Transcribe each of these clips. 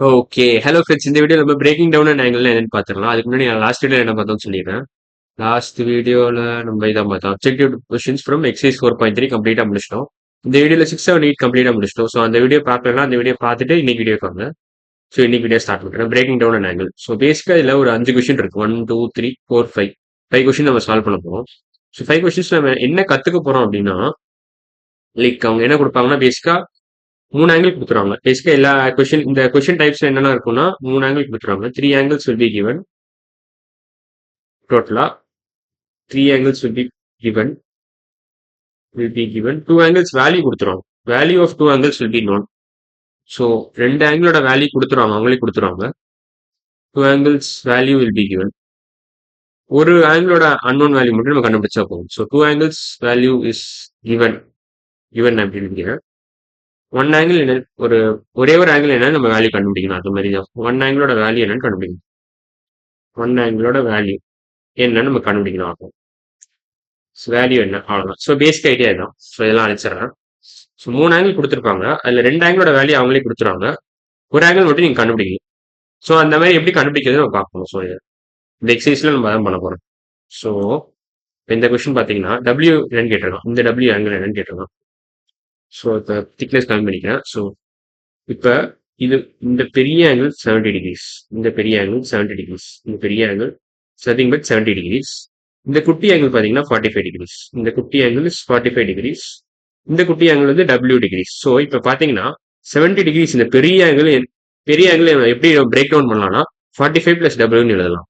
Okay. Hello friends. இந்த video நம்ம braking down and ஆங்கிள்னா என்னன்னு பார்த்துடலாம். அதுக்கு முன்னாடி நான் லாஸ்ட் வீடியோல என்ன பார்த்தோம்னு சொல்லிடுறேன். லாஸ்ட் வீடியோல நம்ம இதான் பார்த்தோம். அப்ஜெக்டிவ் கொஸ்டின்ஸ் ஃப்ரம் எக்ஸைஸ் 4.3 கம்ப்ளீட்டா முடிச்சிட்டோம். இந்த வீடியோல 6, 7, 8 கம்ப்ளீட்டா முடிச்சிட்டோம். ஸோ அந்த வீடியோ பார்க்கலன்னா அந்த வீடியோ பார்த்துட்டு இன்னைக்கு வீடியோ பாருங்க. ஸோ இன்னைக்கு வீடியோ ஸ்டார்ட் பண்ணுறேன். Breaking down and angle. So பேசிக்கா இதில் ஒரு 5 கொஸ்டின் இருக்கு. 1, 2, 3, 4, 5. 5 கொஸ்டின் நம்ம சால்வ் பண்ண போறோம். ஸோ 5 கொஸ்டின்ஸ் நம்ம என்ன கத்துக்க போறோம் அப்படின்னா, லைக் அவங்க என்ன கொடுப்பாங்கன்னா பேசிக்கா 3 ஆங்கிள் குடுத்துருவாங்க. பேசிக்கா எல்லா கொஸ்டின் இந்த கொஸ்டின் டைப்ஸ்ல என்னெல்லாம் இருக்கும்னா 3 ஆங்கிள் குடுத்துருவாங்க. 3 angles will be given டோட்டலா. 3 angles will be given 2 angles value குடுத்துருவாங்க. Value of 2 angles will be known. So 2 ஆங்கிளோட வேல்யூ குடுத்துருவாங்க. அவங்களே குடுத்துருவாங்க. 2 angles value will be given. ஒரு ஆங்கிளோட அன்னோன் வேல்யூ மட்டும் நம்ம கண்டுபிடிச்சா போதும். So 2 angles value is given. given அப்படின்னு ஒன் ஆங்கிள் என்ன ஒரே ஒரு ஆங்கிள் என்னன்னு நம்ம வேல்யூ கண்டுபிடிக்கணும். அது மாதிரி தான் ஒன் ஆங்கிளோட வேல்யூ என்னன்னு கண்டுபிடிக்கணும். ஒன் ஆங்கிளோட வேல்யூ என்னன்னு நம்ம கண்டுபிடிக்கணும் ஆகும். வேல்யூ என்ன அவ்வளவுதான். ஸோ பேசிக் ஐடியா தான். ஸோ இதெல்லாம் அழிச்சிடறேன். ஸோ 3 ஆங்கிள் கொடுத்துருப்பாங்க. அதுல 2 ஆங்கிளோட வேல்யூ அவங்களே கொடுத்துருவாங்க. ஒரு ஆங்கிள் மட்டும் நீங்க கண்டுபிடிக்கணும். ஸோ அந்த மாதிரி எப்படி கண்டுபிடிக்கிறது நம்ம பார்க்கணும். ஸோ இந்த எக்ஸசைஸ்ல நம்ம அதான் பண்ண போறோம். ஸோ இந்த கொஸ்டின் பாத்தீங்கன்னா டபிள்யூ என்னன்னு கேட்டிருக்கோம். இந்த டபிள்யூ ஆங்கிள் என்னன்னு கேட்டிருக்கோம். ஸோ இப்போ திக்னஸ் கம்மி பண்ணிக்கிறேன். ஸோ இப்ப இது இந்த பெரிய ஆங்கிள் 70 டிகிரிஸ். இந்த பெரிய ஆங்கிள் 70 டிகிரிஸ். இந்த பெரிய ஆங்கிள் நத்திங் பட் 70 டிகிரிஸ். இந்த குட்டி ஆங்கிள் பாத்தீங்கன்னா 45 டிகிரிஸ். இந்த குட்டி ஆங்கிள் இஸ் 45 டிகிரிஸ். இந்த குட்டி ஆங்கிள் வந்து டபிள்யூ டிகிரிஸ். ஸோ இப்ப பாத்தீங்கன்னா 70 டிகிரிஸ் இந்த பெரிய ஆங்கிள் எப்படி பிரேக் டவுன் பண்ணலாம்னா 45 பிளஸ் டபிள்யூன்னு எழுதலாம்.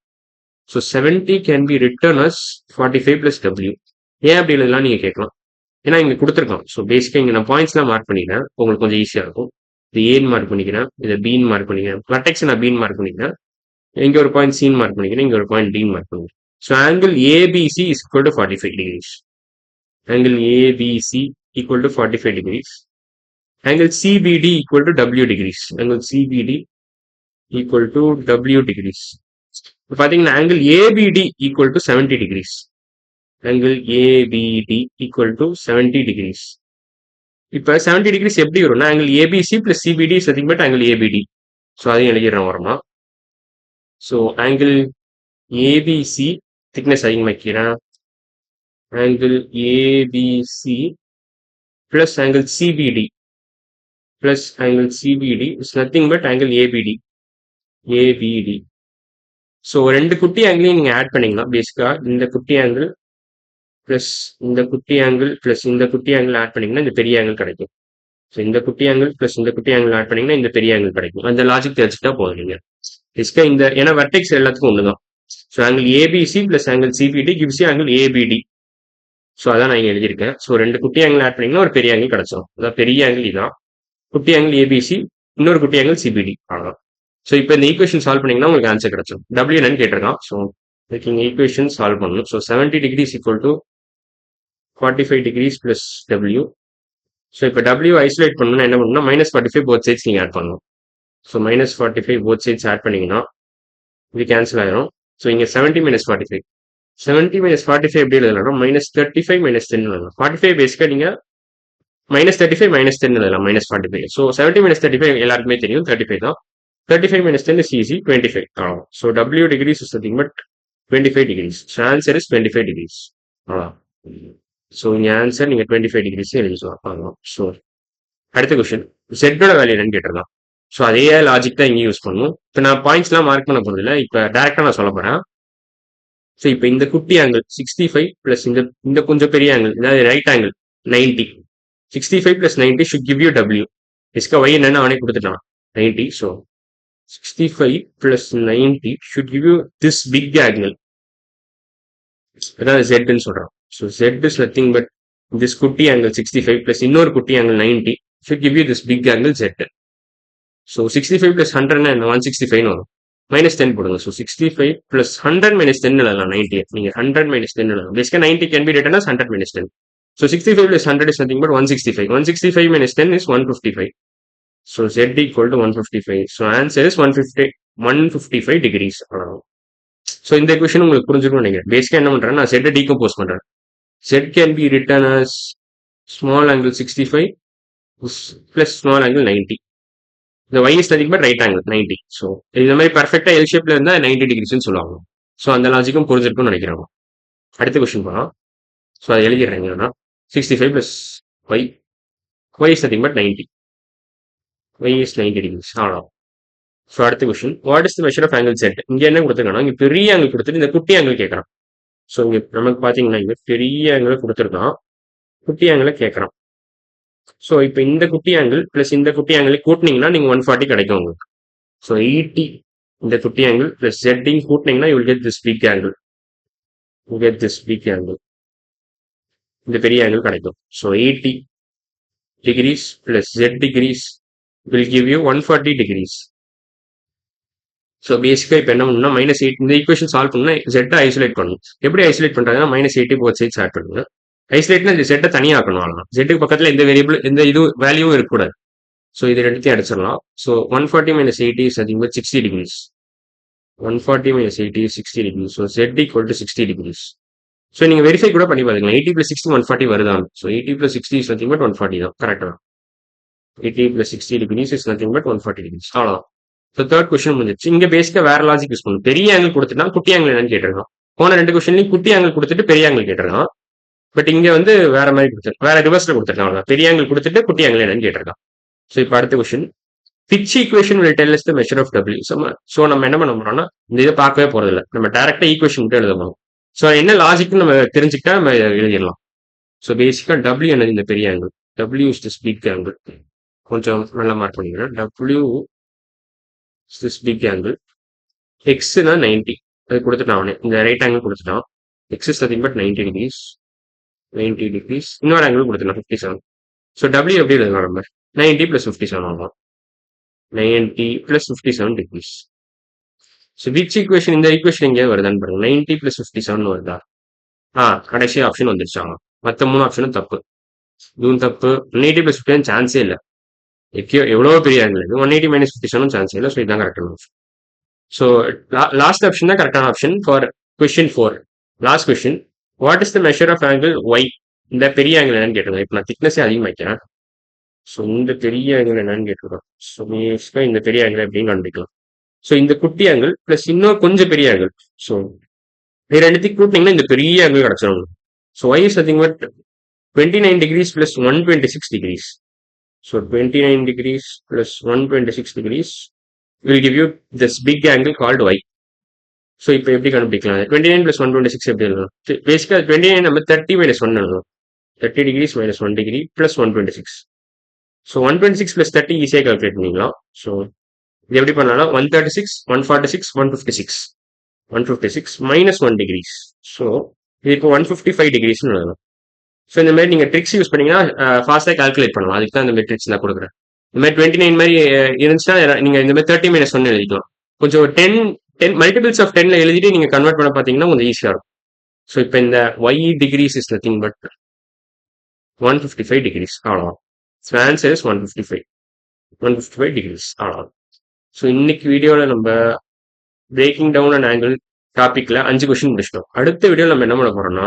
So 70 can be written as 45 plus W. ஏன் அப்படி எழுதலாம் நீங்க கேட்கலாம். ஏன்னா இங்க கொடுத்துருக்கோம். ஸோ பேசிக்கா இங்க நான் பாயிண்ட்ஸ்லாம் மார்க் பண்ணிக்கிறேன். உங்களுக்கு கொஞ்சம் ஈஸியா இருக்கும். இது ஏன்னு மார்க் பண்ணிக்கிறேன். இதை பீன் மார்க் பண்ணிக்கிறேன். வெர்டெக்ஸ் நான் பீன் மார்க் பண்ணிக்கிறேன். இங்க ஒரு பாயிண்ட் சீன் மார்க் பண்ணிக்கிறேன். இங்க ஒரு பாயிண்ட் டி மார்க் பண்ணிக்கிறேன். So angle ABC is equal to 45 degrees. Angle ABC equal to 45 degrees. Angle CBD equal to W degrees. Angle CBD equal to W degrees. இப்போ பாத்தீங்கன்னா angle ABD equal to 70 degrees. Angle ABD equal to 70 degrees. இப்ப 70 degrees எப்படி வரும்னா angle ABC plus CBD is nothing but angle ABD. So அதையும் எழுதிடுறோம் வரமா. So angle ABC thickness அதிகமாக்கிறேன். Angle ABC plus angle CBD plus angle CBD is nothing but angle ABD. ABD. So ரெண்டு குட்டி ஆங்கிளையும் நீங்க ஆட் பண்ணீங்கன்னா பேசிக்கா இந்த குட்டி ஆங்கிள் பிளஸ் இந்த குட்டி ஆங்கிள் பிளஸ் இந்த குட்டி ஆங்கிள் ஆட் பண்ணீங்கன்னா இந்த பெரிய ஆங்கிள் கிடைக்கும். ஸோ இந்த குட்டி ஆங்கிள் பிளஸ் இந்த குட்டி ஆங்கிள் ஆட் பண்ணீங்கன்னா இந்த பெரிய ஆங்கிள் கிடைக்கும். அந்த லாஜிக் தெரிஞ்சுட்டா போதும் நீங்க. பேசிக்கா இந்த ஏன்னா வெர்டெக்ஸ் எல்லாத்துக்கும் ஒண்ணுதான். So angle ABC plus angle CBD gives you angle ABD. So அதான் நான் இங்க எழுதியிருக்கேன். ஸோ ரெண்டு குட்டி ஆங்கிள் ஆட் பண்ணீங்கன்னா ஒரு பெரிய ஆங்கிள் கிடைச்சிடும். அதான் பெரிய ஆங்கிள் இதான். குட்டி ஆங்கிள் ஏபிசி, இன்னொரு குட்டி ஆங்கிள் சிபிடி. அவ்வளோதான். ஸோ இப்போ இந்த ஈக்குவேஷன் சால்வ் பண்ணீங்கன்னா உங்களுக்கு ஆன்சர் கிடைச்சிடும். டபிள்யூ என்னன்னு கேட்டிருக்கான். ஸோ இதுக்கு இங்க ஈக்குவேஷன் சால்வ் பண்ணணும். So 70 degrees equal to 45 degrees plus W. So இப்போ டபிள்யூ ஐசோலேட் பண்ணணும்னா என்ன பண்ணணும்னா -45 போத் சைட்ஸ் நீங்க ஆட் பண்ணணும். ஸோ -45 போத் சைட்ஸ் ஆட் பண்ணீங்கன்னா இது கேன்சல் ஆயிரும். ஸோ இங்க 70 - 45. 70 - 45 எப்படி எழுதலாம் -35 - 10 எழுதலாம். 45 பேசிக்கா நீங்க -35 - 10 எழுதலாம். -45. ஸோ 70 - 35 எல்லாருக்குமே தெரியும் 35 தான். 35 - 10 is easy 25. So W degrees is nothing but 25 degrees. So answer is 25 degrees. So இங்க ஆன்சர் நீங்க 25 டிகிரிஸ் எழுதிக்கலாம். ஸோ அடுத்த கொஸ்டின் செட்டோட வேல்யூ என்னன்னு கேட்டிருக்கலாம். ஸோ அதே லாஜிக் தான் இங்கே யூஸ் பண்ணும். இப்போ நான் பாயிண்ட்ஸ்லாம் மார்க் பண்ண போறது இல்லை. இப்போ டேரக்டா நான் சொல்ல போறேன். ஸோ இப்போ இந்த குட்டி ஆங்கிள் 65 பிளஸ் இந்த கொஞ்சம் பெரிய ஆங்கிள் அதாவது right angle 90. 65 plus 90 should give you W. இஸ்கா ஒய் என்னன்னு அவனே கொடுத்துட்டான் 90. So 65 plus 90 should give you this big angle. அதான் ஜெட்னு சொல்றான். So Z is nothing but this குட்டி ஆங்கிள் 65 பிளஸ் இன்னொரு குட்டி angle 90 should give you this big angle Z. So 65 plus 100 என்ன 165 வரும். -10 போடுங்க. ஸோ 65 பிளஸ் 100 - 10 எழுதலாம் 90. நீங்க 100 - 10 எழுதலாம். பேசிக்கா 90 can be written as 100 - 10. So 65 plus 100 is nothing but 165. 165 - 10 is 155. So Z equal to 155. So answer is 155 degrees. So இந்த question உங்களுக்கு புரிஞ்சுக்கணும் நினைக்கிறேன். பேசிக்கா என்ன பண்றேன் நான் Z டீகம்போஸ் பண்றேன். Z can be written as small angle 65 plus small angle 90. இந்த y is nothing but right angle 90. So இந்த மாதிரி பர்ஃபெக்டா எல் ஷேப்ல இருந்தா 90 டிகிரிஸ்ன்னு சொல்லுவாங்க. ஸோ அந்த லாஜிக்கும் புரிஞ்சிருக்கும்னு நினைக்கிறாங்க. அடுத்த கொஸ்டின் போகலாம். ஸோ அதை எழுதிடுறேன் என்னன்னா 65 plus y is nothing but 90. y is 90 degrees அவ்வளோ. ஸோ அடுத்த question what is the measure of angle Z. இங்க என்ன கொடுத்துருக்காங்கன்னா இங்க பெரிய ஆங்கிள் கொடுத்துட்டு இந்த குட்டி ஆங்கிள் கேட்கறான். ஸோ இங்க நமக்கு பாத்தீங்கன்னா இங்க பெரிய ஆங்கிள் கொடுத்துருக்கான், குட்டி ஆங்கிளை கேட்கறான். ஸோ இப்போ இந்த குட்டி ஆங்கிள் பிளஸ் இந்த குட்டி ஆங்கிள் கூட்டினீங்கன்னா நீங்க 140 கிடைக்கும் உங்களுக்கு. ஸோ 80 இந்த குட்டி ஆங்கிள் பிளஸ் ஜெட்டிங் கூட்டினீங்கன்னா you will get this big angle. You get this big angle. இந்த பெரிய ஆங்கிள் கிடைக்கும். So 80 degrees plus Z degrees will give you 140 degrees. So பேசிக்காக இப்போ என்ன பண்ணணும்னா -8 இந்த ஈக்குவேஷன் சால்வ் பண்ணா ஜெட்டை ஐசோலேட் பண்ணணும். எப்படி ஐசோலேட் பண்றாங்கன்னா -80 போத் சைட்ஸ் ஆட் பண்ணுங்க. ஐசோலேட்னா இந்த செட்டை தனியாக ஆக்கணும். அவ்வளோதான். ஜெட்டுக்கு பக்கத்தில் எந்த வேரியபிள் எந்த இது வேல்யூவும் இருக்கக்கூடாது. ஸோ இது ரெண்டுத்தையும் அடிச்சிடலாம். So 140 - 80 is nothing but 60 degrees. 140 - 80 is 60 degrees. So z equal to 60 degrees. So நீங்க வெரிஃபை கூட பண்ணி பாருங்களேன். 80 + 60 140 வருதான். ஸோ 80 + 60 is nothing but 140 தான். கரெக்டா தான். 80 + 60 degrees is nothing but 140 degrees. அவ்வளோதான். ஸோ தேர்ட் கொஸ்டின் முடிஞ்சிச்சு. இங்க பேசிக்கா வேற லாஜிக் யூஸ் பண்ணணும். பெரிய ஆங்கிள் கொடுத்துட்டா குட்டி ஆங்கிள் என்னன்னு கேட்டிருக்கான். போன 2 கொஸ்டின்லையும் குட்டி ஆங்கிள் கொடுத்துட்டு பெரிய ஆங்கிள் கேட்டிருக்கான். பட் இங்க வந்து வேற மாதிரி கொடுத்துருக்கான், வேற ரிவர்ஸ்ல கொடுத்துருக்கான். அவ்வளவுதான். பெரிய ஆங்கிள் கொடுத்துட்டு குட்டி ஆங்கிள் என்னன்னு கேட்டிருக்கான். ஸோ இப்போ அடுத்த question pitch equation will tell us the measure of W. So நம்ம என்ன பண்ண போறோம்னா இந்த இதை பார்க்கவே போறதில்ல, நம்ம டைரக்டா ஈக்குவேஷன் மட்டும் எழுத போறோம். ஸோ என்ன லாஜிக்னு நம்ம தெரிஞ்சுக்கிட்டா நம்ம எழுதிடலாம். ஸோ பேசிக்கா W என்னது இந்த பெரிய angle, W is this big angle. கொஞ்சம் நல்லா மார்க் பண்ணிக்கிறேன். W is this big angle. X-னா 90 அது கொடுத்துட்டான் அவனே, இந்த ரைட் ஆங்கிள் கொடுத்துட்டான். X is nothing but 90 degrees. 90 degrees. இன்னொரு ஆங்கிள் கொடுத்துட்டான் 57. ஸோ W எப்படி எழுதலாம் நம்ம 90 + 57 ஆகும். 90 + 57 degrees. ஸோ விச் ஈக்குவேஷன் இந்த ஈக்குவேஷன் எங்கேயாவது வருதான்னு பாருங்க. 90 + 57 வருதா? கடைசி ஆப்ஷன் வந்துருச்சாங்க. மற்ற 3 ஆப்ஷனும் தப்பு. இதுவும் தப்பு. 180 + 57 சான்ஸே இல்லை. எவ்வளவு பெரிய ஆங்கிள் இது. 180 - 57 சான்ஸே இல்லை. ஸோ இதுதான் கரெக்டான ஆப்ஷன். ஸோ லாஸ்ட் ஆப்ஷன் தான் கரெக்டான option for question 4. Last question what is the measure of angle Y. இந்த பெரிய ஆங்கிள் என்னன்னு கேட்டிருக்கேன். இப்போ நான் திக்னஸே அதிகமாக்கிறேன். ஸோ இந்த பெரிய ஆங்கிள் என்னன்னு கேட்டிருக்கோம். ஸோ பேசிக்கா இந்த பெரிய ஆங்கிள் எப்படின்னு கண்டுபிடிக்கலாம். ஸோ இந்த குட்டி ஆங்கிள் பிளஸ் இன்னும் கொஞ்சம் பெரிய ஆங்கிள். ஸோ இது ரெண்டுத்தையும் கூட்டினீங்கன்னா இந்த பெரிய ஆங்கிள் கிடைச்சிடும். So Y is nothing but 29 degrees + 126 degrees. So 29 degrees + 126 degrees will give you this big angle called y. So இப்போ எப்படி கண்டுபிடிக்கலாம்? 29 + 126 எப்படி எழுதலாம்? பேசிக்கா 29 நம்ம 30 - 1 எழுதலாம். 30 degrees - 1 degree + 126. ஸோ 126 + 30 ஈஸியாக கால்குலேட் பண்ணிக்கலாம். ஸோ இது எப்படி பண்ணலாம்? 136 146 156 156 - 1 degrees. ஸோ இது இப்போ 155 degreesனு எழுதலாம். ஸோ இந்த மாதிரி நீங்க ட்ரிக்ஸ் யூஸ் பண்ணீங்கன்னா ஃபாஸ்ட்டாக கால்குலேட் பண்ணலாம். அதுக்கு தான் இந்த மாதிரி ட்ரிக்ஸ் நான் கொடுக்குறேன். இந்த மாதிரி 29 மாதிரி இருந்துச்சுன்னா நீங்க இந்த மாதிரி 30 - 1 எழுதிக்கலாம். கொஞ்சம் 10 மல்டிபிள்ஸ் ஆஃப் 10ல எழுதிட்டு நீங்க கன்வெர்ட் பண்ண பார்த்தீங்கன்னா கொஞ்சம் ஈஸியா இருக்கும். ஸோ இப்போ இந்த y degrees is nothing but 155 degrees. அவ்வளோதான். So answer is 155 degrees. அவ்வளோதான். ஸோ இன்னைக்கு வீடியோவில் நம்ம பிரேக்கிங் டவுன் அண்ட் ஆங்கிள் டாபிக்ல 5 கொஸ்டின் முடிச்சிட்டோம். அடுத்த வீடியோ நம்ம என்ன பண்ண போறோம்னா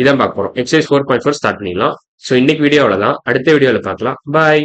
இதான் பார்க்க போறோம். எக்ஸசைஸ் 4.4 ஸ்டார்ட் பண்ணிடலாம். ஸோ இன்னைக்கு வீடியோ அவ்வளோதான். அடுத்த வீடியோவில் பார்க்கலாம். பாய்.